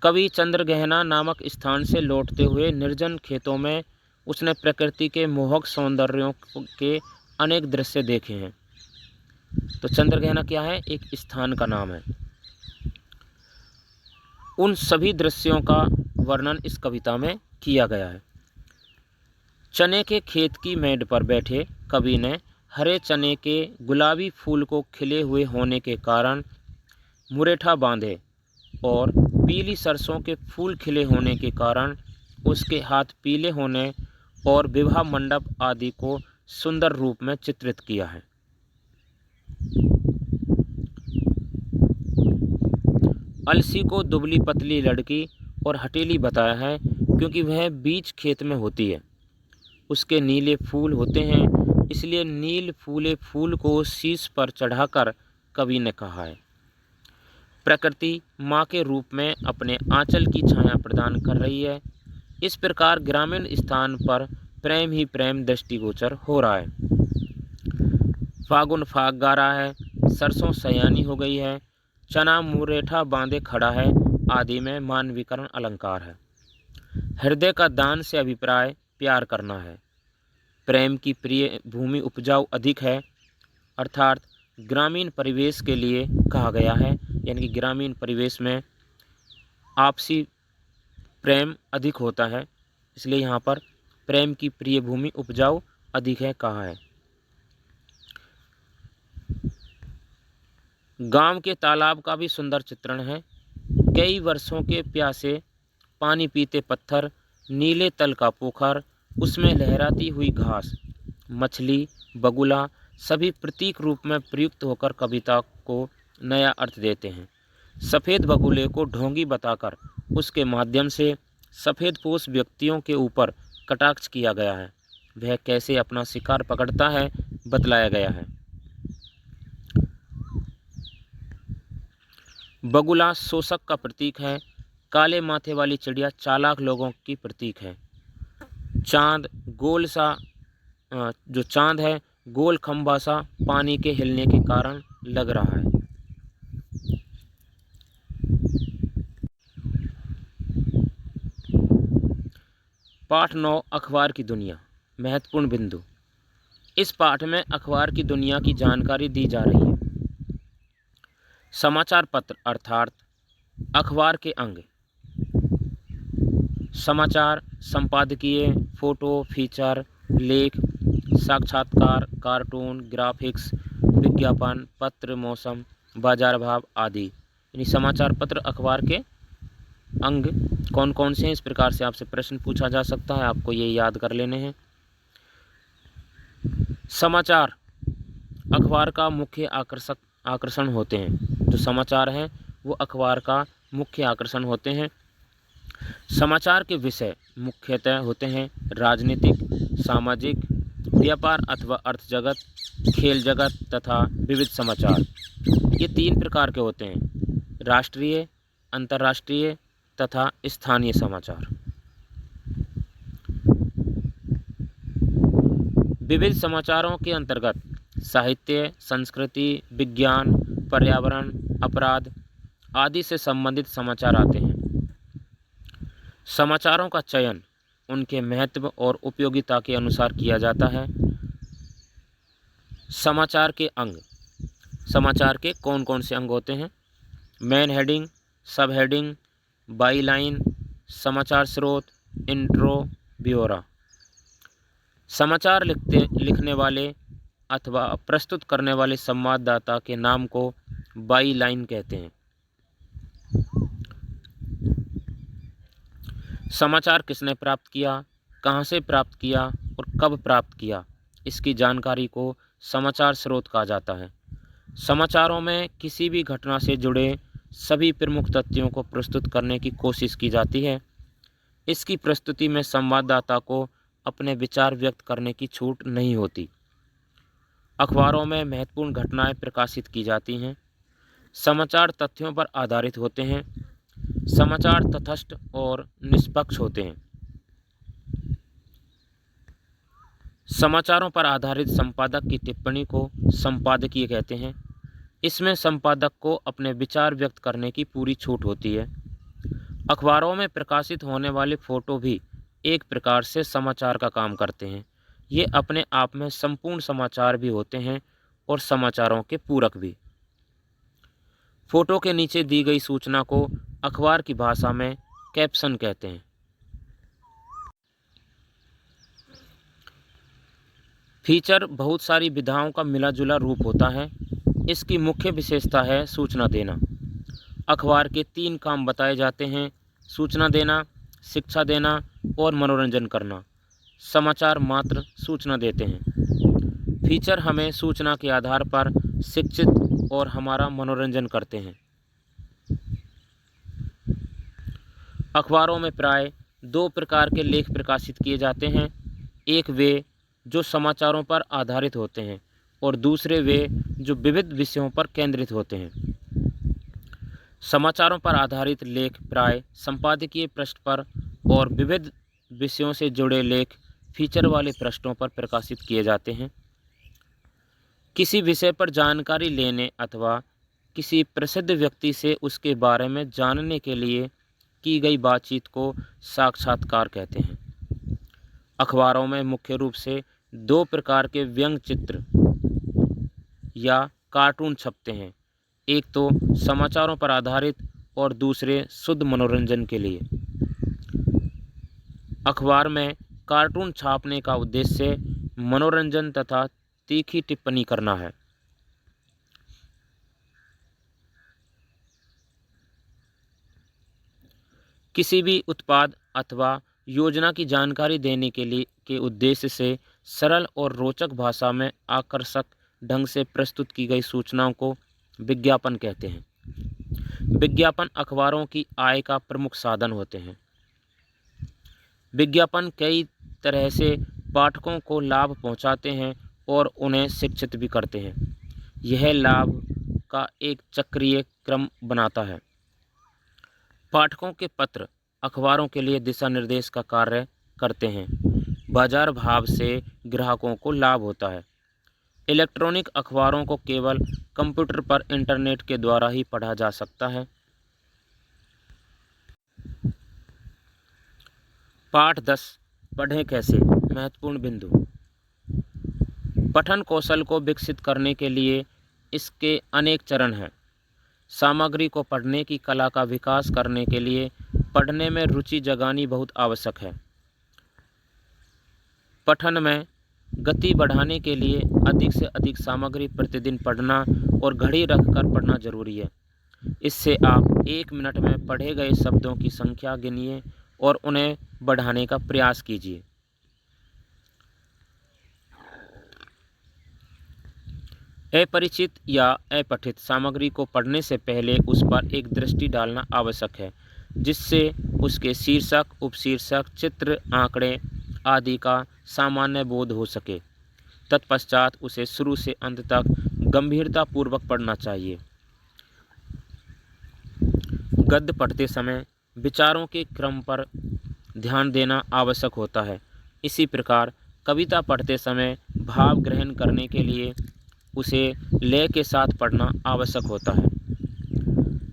कवि चंद्रगहना नामक स्थान से लौटते हुए निर्जन खेतों में उसने प्रकृति के मोहक सौंदर्यों के अनेक दृश्य देखे हैं। तो चंद्रगहना क्या है? एक स्थान का नाम है। उन सभी दृश्यों का वर्णन इस कविता में किया गया है। चने के खेत की मेड़ पर बैठे कवि ने हरे चने के गुलाबी फूल को खिले हुए होने के कारण मुरेठा बांधे और पीली सरसों के फूल खिले होने के कारण उसके हाथ पीले होने और विवाह मंडप आदि को सुंदर रूप में चित्रित किया है। अलसी को दुबली पतली लड़की और हठीली बताया है क्योंकि वह बीच खेत में होती है। उसके नीले फूल होते हैं, इसलिए नील फूले फूल को शीश पर चढ़ाकर कवि ने कहा है। प्रकृति माँ के रूप में अपने आंचल की छाया प्रदान कर रही है। इस प्रकार ग्रामीण स्थान पर प्रेम ही प्रेम दृष्टिगोचर हो रहा है। फागुन फाग गा रहा है, सरसों सयानी हो गई है, चना मुरेठा बांधे खड़ा है आदि में मानवीकरण अलंकार है। हृदय का दान से अभिप्राय प्यार करना है। प्रेम की प्रिय भूमि उपजाऊ अधिक है, अर्थात ग्रामीण परिवेश के लिए कहा गया है, यानी कि ग्रामीण परिवेश में आपसी प्रेम अधिक होता है, इसलिए यहाँ पर प्रेम की प्रिय भूमि उपजाऊ अधिक है कहा है। गांव के तालाब का भी सुंदर चित्रण है। कई वर्षों के प्यासे पानी पीते पत्थर, नीले तल का पोखर, उसमें लहराती हुई घास, मछली, बगुला सभी प्रतीक रूप में प्रयुक्त होकर कविता को नया अर्थ देते हैं। सफ़ेद बगुले को ढोंगी बताकर उसके माध्यम से सफ़ेदपोश व्यक्तियों के ऊपर कटाक्ष किया गया है। वह कैसे अपना शिकार पकड़ता है बतलाया गया है। बगुला शोषक का प्रतीक है। काले माथे वाली चिड़िया चालाक लोगों की प्रतीक है। चाँद गोल सा जो चाँद है गोल खंभा सा पानी के हिलने के कारण लग रहा है। पाठ 9 अखबार की दुनिया। महत्वपूर्ण बिंदु। इस पाठ में अखबार की दुनिया की जानकारी दी जा रही है। समाचार पत्र अर्थात अखबार के अंग। समाचार, संपादकीय, फोटो, फीचर, लेख, साक्षात्कार, कार्टून, ग्राफिक्स, विज्ञापन, पत्र, मौसम, बाजार भाव आदि। यानी समाचार पत्र अखबार के अंग कौन कौन से हैं, इस प्रकार से आपसे प्रश्न पूछा जा सकता है, आपको ये याद कर लेने हैं। समाचार अखबार का मुख्य आकर्षण होते हैं। जो समाचार हैं वो अखबार का मुख्य आकर्षण होते हैं। समाचार के विषय मुख्यतः होते हैं राजनीतिक, सामाजिक, व्यापार अथवा अर्थ जगत, खेल जगत तथा विविध समाचार। ये 3 प्रकार के होते हैं, राष्ट्रीय, अंतर्राष्ट्रीय तथा स्थानीय समाचार। विविध समाचारों के अंतर्गत साहित्य, संस्कृति, विज्ञान, पर्यावरण, अपराध आदि से संबंधित समाचार आते हैं। समाचारों का चयन उनके महत्व और उपयोगिता के अनुसार किया जाता है। समाचार के अंग। समाचार के कौन कौन से अंग होते हैं? मेन हेडिंग, सब हेडिंग, बाई लाइन, समाचार स्रोत, इंट्रो, ब्यौरा। समाचार लिखने वाले अथवा प्रस्तुत करने वाले संवाददाता के नाम को बाई लाइन कहते हैं। समाचार किसने प्राप्त किया, कहाँ से प्राप्त किया और कब प्राप्त किया, इसकी जानकारी को समाचार स्रोत कहा जाता है। समाचारों में किसी भी घटना से जुड़े सभी प्रमुख तथ्यों को प्रस्तुत करने की कोशिश की जाती है। इसकी प्रस्तुति में संवाददाता को अपने विचार व्यक्त करने की छूट नहीं होती। अखबारों में महत्वपूर्ण घटनाएं प्रकाशित की जाती हैं। समाचार तथ्यों पर आधारित होते हैं। समाचार तटस्थ और निष्पक्ष होते हैं। समाचारों पर आधारित संपादक की टिप्पणी को संपादकीय कहते हैं। इसमें संपादक को अपने विचार व्यक्त करने की पूरी छूट होती है। अखबारों में प्रकाशित होने वाले फोटो भी एक प्रकार से समाचार का काम करते हैं। ये अपने आप में संपूर्ण समाचार भी होते हैं और समाचारों के पूरक भी। फोटो के नीचे दी गई सूचना को अखबार की भाषा में कैप्शन कहते हैं। फीचर बहुत सारी विधाओं का मिला जुला रूप होता है। इसकी मुख्य विशेषता है सूचना देना। अखबार के 3 काम बताए जाते हैं: सूचना देना, शिक्षा देना और मनोरंजन करना। समाचार मात्र सूचना देते हैं। फीचर हमें सूचना के आधार पर शिक्षित और हमारा मनोरंजन करते हैं। अखबारों में प्राय 2 प्रकार के लेख प्रकाशित किए जाते हैं। एक वे जो समाचारों पर आधारित होते हैं और दूसरे वे जो विविध विषयों पर केंद्रित होते हैं। समाचारों पर आधारित लेख प्राय संपादकीय पृष्ठ पर और विविध विषयों से जुड़े लेख फीचर वाले पृष्ठों पर प्रकाशित किए जाते हैं। किसी विषय पर जानकारी लेने अथवा किसी प्रसिद्ध व्यक्ति से उसके बारे में जानने के लिए की गई बातचीत को साक्षात्कार कहते हैं। अखबारों में मुख्य रूप से 2 प्रकार के व्यंग्य चित्र या कार्टून छपते हैं। एक तो समाचारों पर आधारित और दूसरे शुद्ध मनोरंजन के लिए। अखबार में कार्टून छापने का उद्देश्य मनोरंजन तथा तीखी टिप्पणी करना है। किसी भी उत्पाद अथवा योजना की जानकारी देने के उद्देश्य से सरल और रोचक भाषा में आकर्षक ढंग से प्रस्तुत की गई सूचनाओं को विज्ञापन कहते हैं। विज्ञापन अखबारों की आय का प्रमुख साधन होते हैं। विज्ञापन कई तरह से पाठकों को लाभ पहुंचाते हैं और उन्हें शिक्षित भी करते हैं। यह लाभ का एक चक्रीय क्रम बनाता है। पाठकों के पत्र अखबारों के लिए दिशा निर्देश का कार्य करते हैं। बाजार भाव से ग्राहकों को लाभ होता है। इलेक्ट्रॉनिक अखबारों को केवल कंप्यूटर पर इंटरनेट के द्वारा ही पढ़ा जा सकता है। पाठ 10 पढ़ें कैसे, महत्वपूर्ण बिंदु। पठन कौशल को विकसित करने के लिए इसके अनेक चरण हैं। सामग्री को पढ़ने की कला का विकास करने के लिए पढ़ने में रुचि जगानी बहुत आवश्यक है। पठन में गति बढ़ाने के लिए अधिक से अधिक सामग्री प्रतिदिन पढ़ना और घड़ी रखकर पढ़ना जरूरी है। इससे आप 1 मिनट में पढ़े गए शब्दों की संख्या गिनिए और उन्हें बढ़ाने का प्रयास कीजिए। अपरिचित या अपठित सामग्री को पढ़ने से पहले उस पर एक दृष्टि डालना आवश्यक है, जिससे उसके शीर्षक, उपशीर्षक, चित्र, आंकड़े आदि का सामान्य बोध हो सके। तत्पश्चात उसे शुरू से अंत तक गंभीरतापूर्वक पढ़ना चाहिए। गद्य पढ़ते समय विचारों के क्रम पर ध्यान देना आवश्यक होता है। इसी प्रकार कविता पढ़ते समय भाव ग्रहण करने के लिए उसे लय के साथ पढ़ना आवश्यक होता है।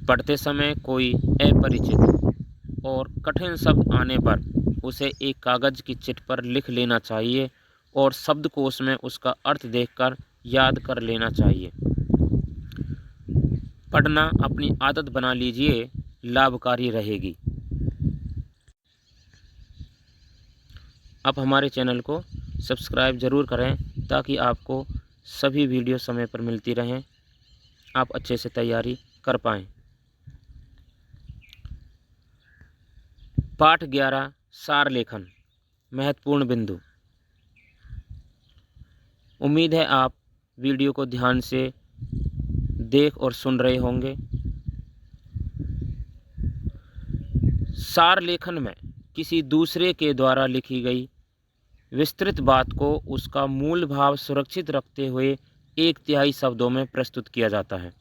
पढ़ते समय कोई अपरिचित और कठिन शब्द आने पर उसे एक कागज की चिट पर लिख लेना चाहिए और शब्दकोश में उसका अर्थ देखकर याद कर लेना चाहिए। पढ़ना अपनी आदत बना लीजिए, लाभकारी रहेगी। आप हमारे चैनल को सब्सक्राइब ज़रूर करें ताकि आपको सभी वीडियो समय पर मिलती रहें, आप अच्छे से तैयारी कर पाएँ। पाठ 11 सार लेखन, महत्वपूर्ण बिंदु। उम्मीद है आप वीडियो को ध्यान से देख और सुन रहे होंगे। सार लेखन में किसी दूसरे के द्वारा लिखी गई विस्तृत बात को उसका मूल भाव सुरक्षित रखते हुए 1/3 शब्दों में प्रस्तुत किया जाता है।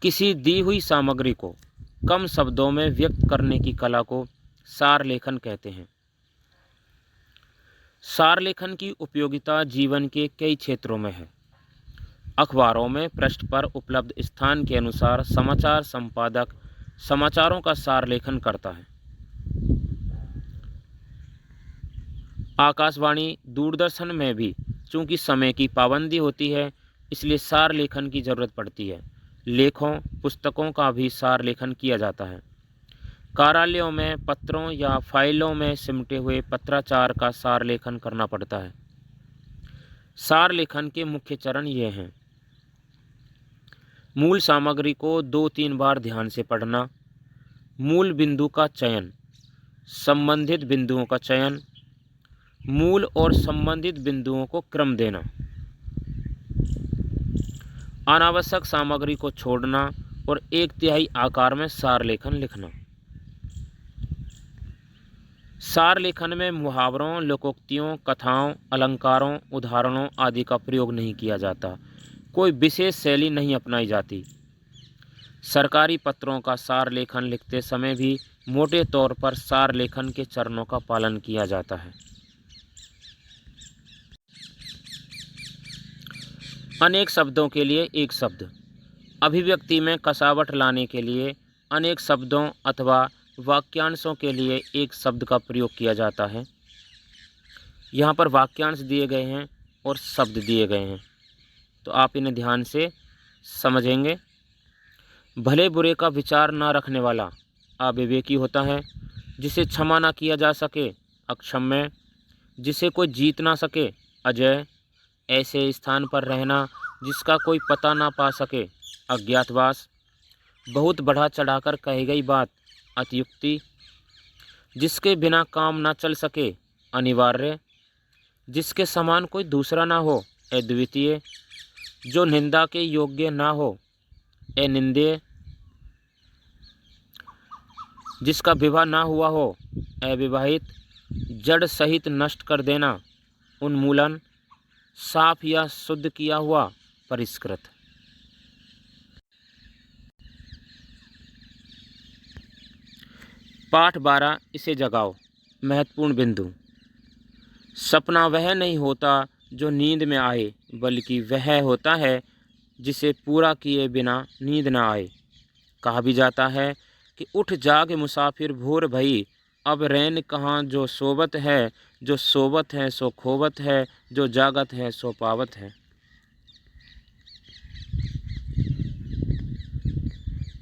किसी दी हुई सामग्री को कम शब्दों में व्यक्त करने की कला को सार लेखन कहते हैं। सार लेखन की उपयोगिता जीवन के कई क्षेत्रों में है। अखबारों में पृष्ठ पर उपलब्ध स्थान के अनुसार समाचार संपादक समाचारों का सार लेखन करता है। आकाशवाणी, दूरदर्शन में भी चूंकि समय की पाबंदी होती है, इसलिए सार लेखन की ज़रूरत पड़ती है। लेखों, पुस्तकों का भी सार लेखन किया जाता है। कार्यालयों में पत्रों या फाइलों में सिमटे हुए पत्राचार का सार लेखन करना पड़ता है। सार लेखन के मुख्य चरण ये हैं। मूल सामग्री को 2-3 बार ध्यान से पढ़ना, मूल बिंदु का चयन, संबंधित बिंदुओं का चयन, मूल और संबंधित बिंदुओं को क्रम देना, अनावश्यक सामग्री को छोड़ना और 1/3 आकार में सार लेखन लिखना। सार लेखन में मुहावरों, लोकोक्तियों, कथाओं, अलंकारों, उदाहरणों आदि का प्रयोग नहीं किया जाता। कोई विशेष शैली नहीं अपनाई जाती। सरकारी पत्रों का सार लेखन लिखते समय भी मोटे तौर पर सार लेखन के चरणों का पालन किया जाता है। अनेक शब्दों के लिए एक शब्द। अभिव्यक्ति में कसावट लाने के लिए अनेक शब्दों अथवा वाक्यांशों के लिए एक शब्द का प्रयोग किया जाता है। यहाँ पर वाक्यांश दिए गए हैं और शब्द दिए गए हैं, तो आप इन्हें ध्यान से समझेंगे। भले बुरे का विचार न रखने वाला अविवेकी होता है। जिसे क्षमा न किया जा सके अक्षम्य, जिसे कोई जीत ना सके अजय, ऐसे स्थान पर रहना जिसका कोई पता ना पा सके अज्ञातवास, बहुत बढ़ा चढ़ाकर कही गई बात अतियुक्ति, जिसके बिना काम ना चल सके अनिवार्य, जिसके समान कोई दूसरा ना हो अद्वितीय, जो निंदा के योग्य ना हो अनिंद्य, जिसका विवाह ना हुआ हो अविवाहित, जड़ सहित नष्ट कर देना उन्मूलन, साफ या शुद्ध किया हुआ परिष्कृत। पाठ 12 इसे जगाओ। महत्वपूर्ण बिंदु। सपना वह नहीं होता जो नींद में आए, बल्कि वह होता है जिसे पूरा किए बिना नींद न आए। कहा भी जाता है कि उठ जाग मुसाफिर भोर भई, अब रैन कहाँ जो सोबत है, जो सोबत है सो खोबत है, जो जागत है सो पावत है।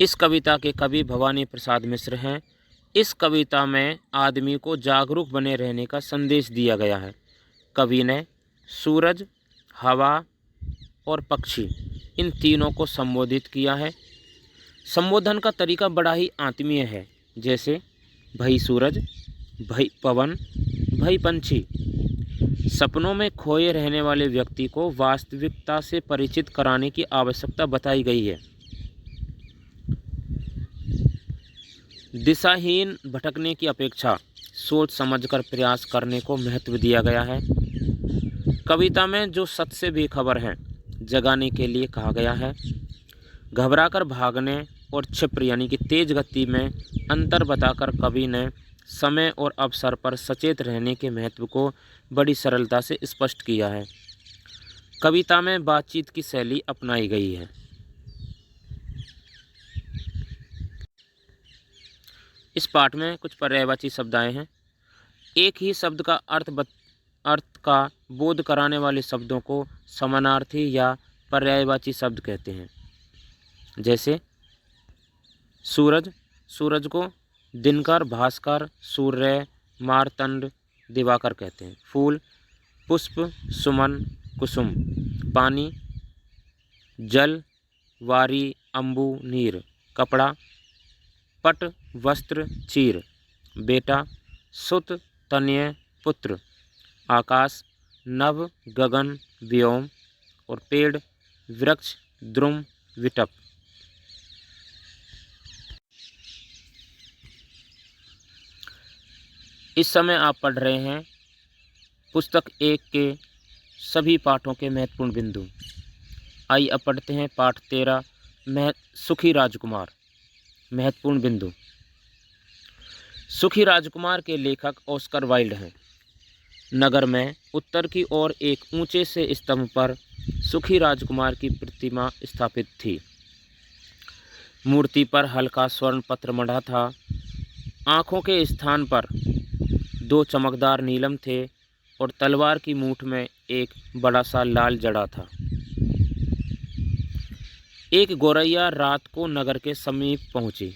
इस कविता के कवि भवानी प्रसाद मिश्र हैं। इस कविता में आदमी को जागरूक बने रहने का संदेश दिया गया है। कवि ने सूरज, हवा और पक्षी इन तीनों को संबोधित किया है। संबोधन का तरीका बड़ा ही आत्मीय है, जैसे भई सूरज, भई पवन, भई पंछी। सपनों में खोए रहने वाले व्यक्ति को वास्तविकता से परिचित कराने की आवश्यकता बताई गई है। दिशाहीन भटकने की अपेक्षा सोच समझकर प्रयास करने को महत्व दिया गया है। कविता में जो सच से बेखबर हैं जगाने के लिए कहा गया है। घबराकर भागने और क्षिप्र यानी कि तेज गति में अंतर बताकर कवि ने समय और अवसर पर सचेत रहने के महत्व को बड़ी सरलता से स्पष्ट किया है। कविता में बातचीत की शैली अपनाई गई है। इस पाठ में कुछ पर्यायवाची शब्दाएं हैं। एक ही शब्द का अर्थ का बोध कराने वाले शब्दों को समानार्थी या पर्यायवाची शब्द कहते हैं। जैसे सूरज, सूरज को दिनकर, भास्कर, सूर्य, मारतंड, दिवाकर कहते हैं। फूल, पुष्प, सुमन, कुसुम। पानी, जल, वारी, अंबु, नीर। कपड़ा, पट, वस्त्र, चीर। बेटा, सुत, तनय, पुत्र। आकाश, नभ, गगन, व्योम। और पेड़, वृक्ष, द्रुम, विटप। इस समय आप पढ़ रहे हैं पुस्तक 1 के सभी पाठों के महत्वपूर्ण बिंदु। आइए अब पढ़ते हैं पाठ 13 सुखी राजकुमार। महत्वपूर्ण बिंदु। सुखी राजकुमार के लेखक ऑस्कर वाइल्ड हैं। नगर में उत्तर की ओर एक ऊंचे से स्तंभ पर सुखी राजकुमार की प्रतिमा स्थापित थी। मूर्ति पर हल्का स्वर्ण पत्र मढ़ा था। आँखों के स्थान पर 2 चमकदार नीलम थे और तलवार की मूठ में एक बड़ा सा लाल जड़ा था। एक गौरैया रात को नगर के समीप पहुंची।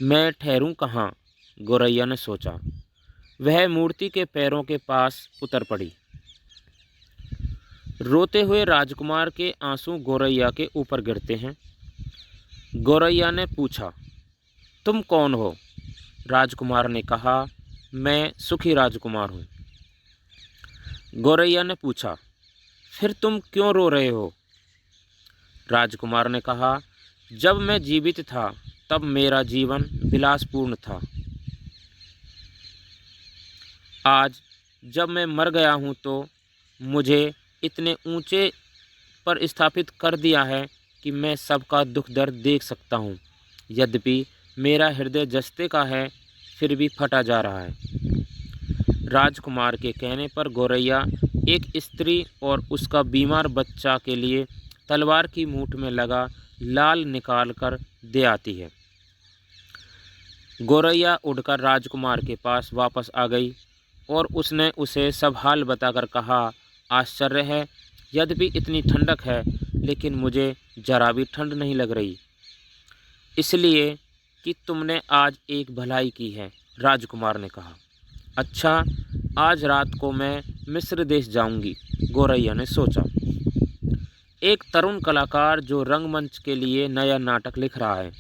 मैं ठहरूं कहाँ, गौरैया ने सोचा। वह मूर्ति के पैरों के पास उतर पड़ी। रोते हुए राजकुमार के आंसू गौरैया के ऊपर गिरते हैं। गौरैया ने पूछा, तुम कौन हो? राजकुमार ने कहा, मैं सुखी राजकुमार हूँ। गौरैया ने पूछा, फिर तुम क्यों रो रहे हो? राजकुमार ने कहा, जब मैं जीवित था तब मेरा जीवन विलासपूर्ण था। आज जब मैं मर गया हूँ तो मुझे इतने ऊंचे पर स्थापित कर दिया है कि मैं सबका दुख दर्द देख सकता हूँ। यद्यपि मेरा हृदय जस्ते का है, फिर भी फटा जा रहा है। राजकुमार के कहने पर गौरैया एक स्त्री और उसका बीमार बच्चा के लिए तलवार की मूठ में लगा लाल निकाल कर दे आती है। गौरैया उड़कर राजकुमार के पास वापस आ गई और उसने उसे सब हाल बताकर कहा, आश्चर्य है, यद्यपि इतनी ठंडक है लेकिन मुझे जरा भी ठंड नहीं लग रही, इसलिए कि तुमने आज एक भलाई की है। राजकुमार ने कहा, अच्छा, आज रात को मैं मिस्र देश जाऊंगी, गौरैया ने सोचा। एक तरुण कलाकार जो रंगमंच के लिए नया नाटक लिख रहा है।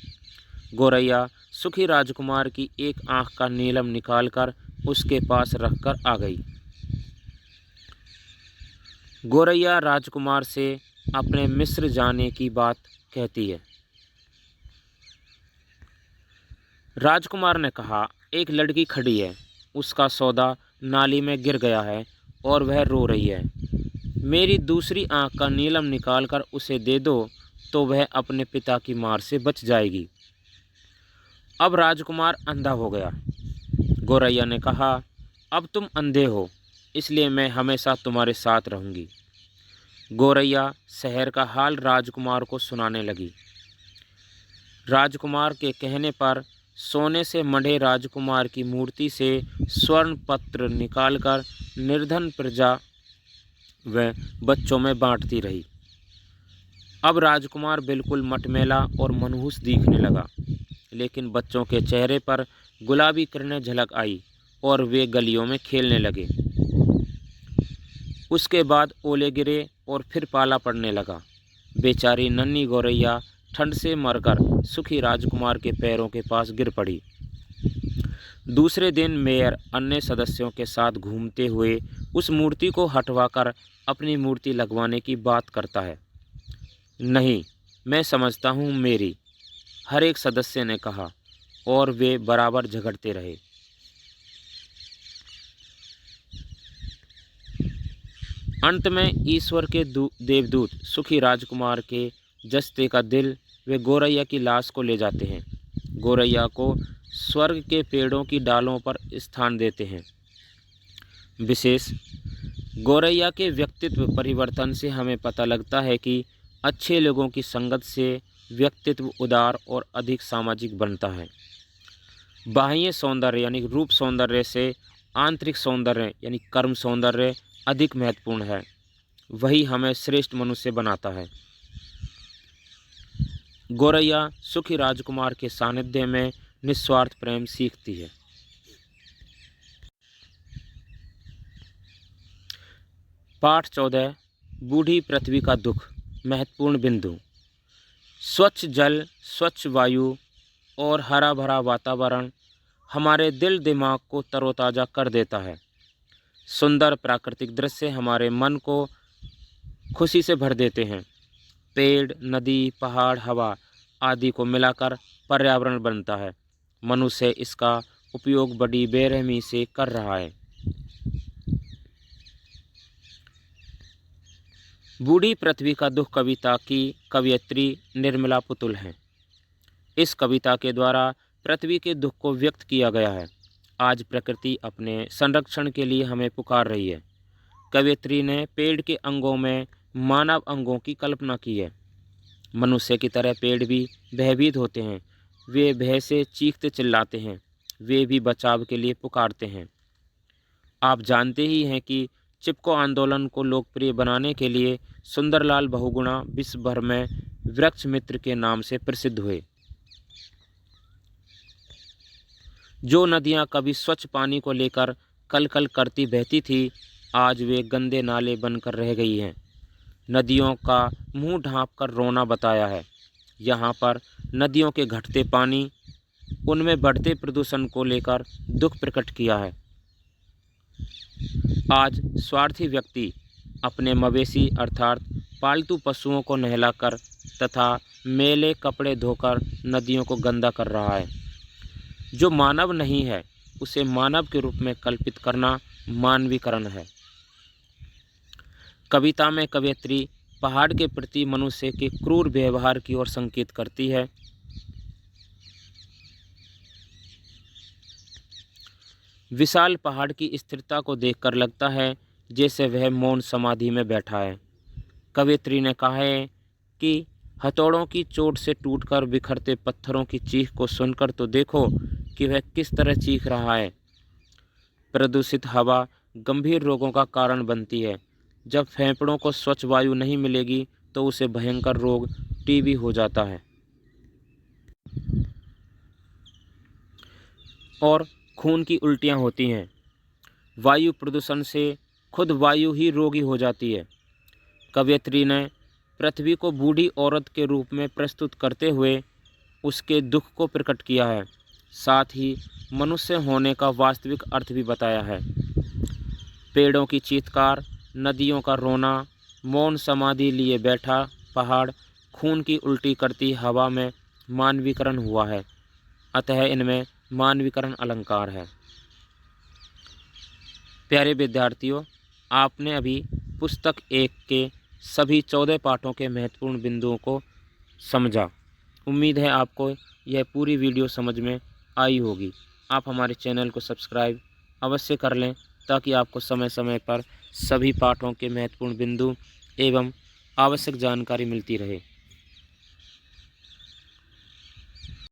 गौरैया सुखी राजकुमार की एक आंख का नीलम निकालकर उसके पास रखकर आ गई। गौरैया राजकुमार से अपने मिस्र जाने की बात कहती है। राजकुमार ने कहा, एक लड़की खड़ी है, उसका सौदा नाली में गिर गया है और वह रो रही है। मेरी दूसरी आंख का नीलम निकालकर उसे दे दो तो वह अपने पिता की मार से बच जाएगी। अब राजकुमार अंधा हो गया। गोरैया ने कहा, अब तुम अंधे हो, इसलिए मैं हमेशा तुम्हारे साथ रहूंगी। गोरैया शहर का हाल राजकुमार को सुनाने लगी। राजकुमार के कहने पर सोने से मढ़े राजकुमार की मूर्ति से स्वर्ण पत्र निकालकर निर्धन प्रजा व बच्चों में बांटती रही। अब राजकुमार बिल्कुल मटमैला और मनहूस दिखने लगा, लेकिन बच्चों के चेहरे पर गुलाबी किरणें झलक आई और वे गलियों में खेलने लगे। उसके बाद ओले गिरे और फिर पाला पड़ने लगा। बेचारी नन्ही गौरैया ठंड से मरकर सुखी राजकुमार के पैरों के पास गिर पड़ी। दूसरे दिन मेयर अन्य सदस्यों के साथ घूमते हुए उस मूर्ति को हटवाकर अपनी मूर्ति लगवाने की बात करता है। नहीं, मैं समझता हूँ मेरी, हर एक सदस्य ने कहा, और वे बराबर झगड़ते रहे। अंत में ईश्वर के देवदूत सुखी राजकुमार के जस्ते का दिल वे गोरैया की लाश को ले जाते हैं। गोरैया को स्वर्ग के पेड़ों की डालों पर स्थान देते हैं। विशेष गोरैया के व्यक्तित्व परिवर्तन से हमें पता लगता है कि अच्छे लोगों की संगत से व्यक्तित्व उदार और अधिक सामाजिक बनता है। बाह्य सौंदर्य यानी रूप सौंदर्य से आंतरिक सौंदर्य यानी कर्म सौंदर्य अधिक महत्वपूर्ण है। वही हमें श्रेष्ठ मनुष्य बनाता है। गोरैया सुखी राजकुमार के सानिध्य में निस्वार्थ प्रेम सीखती है। पाठ 14 बूढ़ी पृथ्वी का दुख। महत्वपूर्ण बिंदु। स्वच्छ जल, स्वच्छ वायु और हरा भरा वातावरण हमारे दिल दिमाग को तरोताज़ा कर देता है। सुंदर प्राकृतिक दृश्य हमारे मन को खुशी से भर देते हैं। पेड़, नदी, पहाड़, हवा आदि को मिलाकर पर्यावरण बनता है। मनुष्य इसका उपयोग बड़ी बेरहमी से कर रहा है। बूढ़ी पृथ्वी का दुख कविता की कवयित्री निर्मला पुतुल हैं। इस कविता के द्वारा पृथ्वी के दुख को व्यक्त किया गया है। आज प्रकृति अपने संरक्षण के लिए हमें पुकार रही है। कवयित्री ने पेड़ के अंगों में मानव अंगों की कल्पना की है। मनुष्य की तरह पेड़ भी भयभीत होते हैं। वे भय से चीखते चिल्लाते हैं। वे भी बचाव के लिए पुकारते हैं। आप जानते ही हैं कि चिपको आंदोलन को लोकप्रिय बनाने के लिए सुंदरलाल बहुगुणा विश्व भर में वृक्ष मित्र के नाम से प्रसिद्ध हुए। जो नदियां कभी स्वच्छ पानी को लेकर कल कल करती बहती थी, आज वे गंदे नाले बनकर रह गई हैं। नदियों का मुंह ढांप कर रोना बताया है। यहाँ पर नदियों के घटते पानी, उनमें बढ़ते प्रदूषण को लेकर दुख प्रकट किया है। आज स्वार्थी व्यक्ति अपने मवेशी अर्थात पालतू पशुओं को नहलाकर तथा मैले कपड़े धोकर नदियों को गंदा कर रहा है। जो मानव नहीं है उसे मानव के रूप में कल्पित करना मानवीकरण है। कविता में कवयित्री पहाड़ के प्रति मनुष्य के क्रूर व्यवहार की ओर संकेत करती है। विशाल पहाड़ की स्थिरता को देखकर लगता है जैसे वह मौन समाधि में बैठा है। कवयित्री ने कहा है कि हथौड़ों की चोट से टूटकर बिखरते पत्थरों की चीख को सुनकर तो देखो कि वह किस तरह चीख रहा है। प्रदूषित हवा गंभीर रोगों का कारण बनती है। जब फेफड़ों को स्वच्छ वायु नहीं मिलेगी तो उसे भयंकर रोग टीबी हो जाता है और खून की उल्टियाँ होती हैं। वायु प्रदूषण से खुद वायु ही रोगी हो जाती है। कवयित्री ने पृथ्वी को बूढ़ी औरत के रूप में प्रस्तुत करते हुए उसके दुख को प्रकट किया है। साथ ही मनुष्य होने का वास्तविक अर्थ भी बताया है। पेड़ों की चीत्कार, नदियों का रोना, मौन समाधि लिए बैठा पहाड़, खून की उल्टी करती हवा में मानवीकरण हुआ है। अतः इनमें मानवीकरण अलंकार है। प्यारे विद्यार्थियों, आपने अभी पुस्तक 1 के सभी 14 पाठों के महत्वपूर्ण बिंदुओं को समझा। उम्मीद है आपको यह पूरी वीडियो समझ में आई होगी। आप हमारे चैनल को सब्सक्राइब अवश्य कर लें ताकि आपको समय समय पर सभी पाठों के महत्वपूर्ण बिंदु एवं आवश्यक जानकारी मिलती रहे।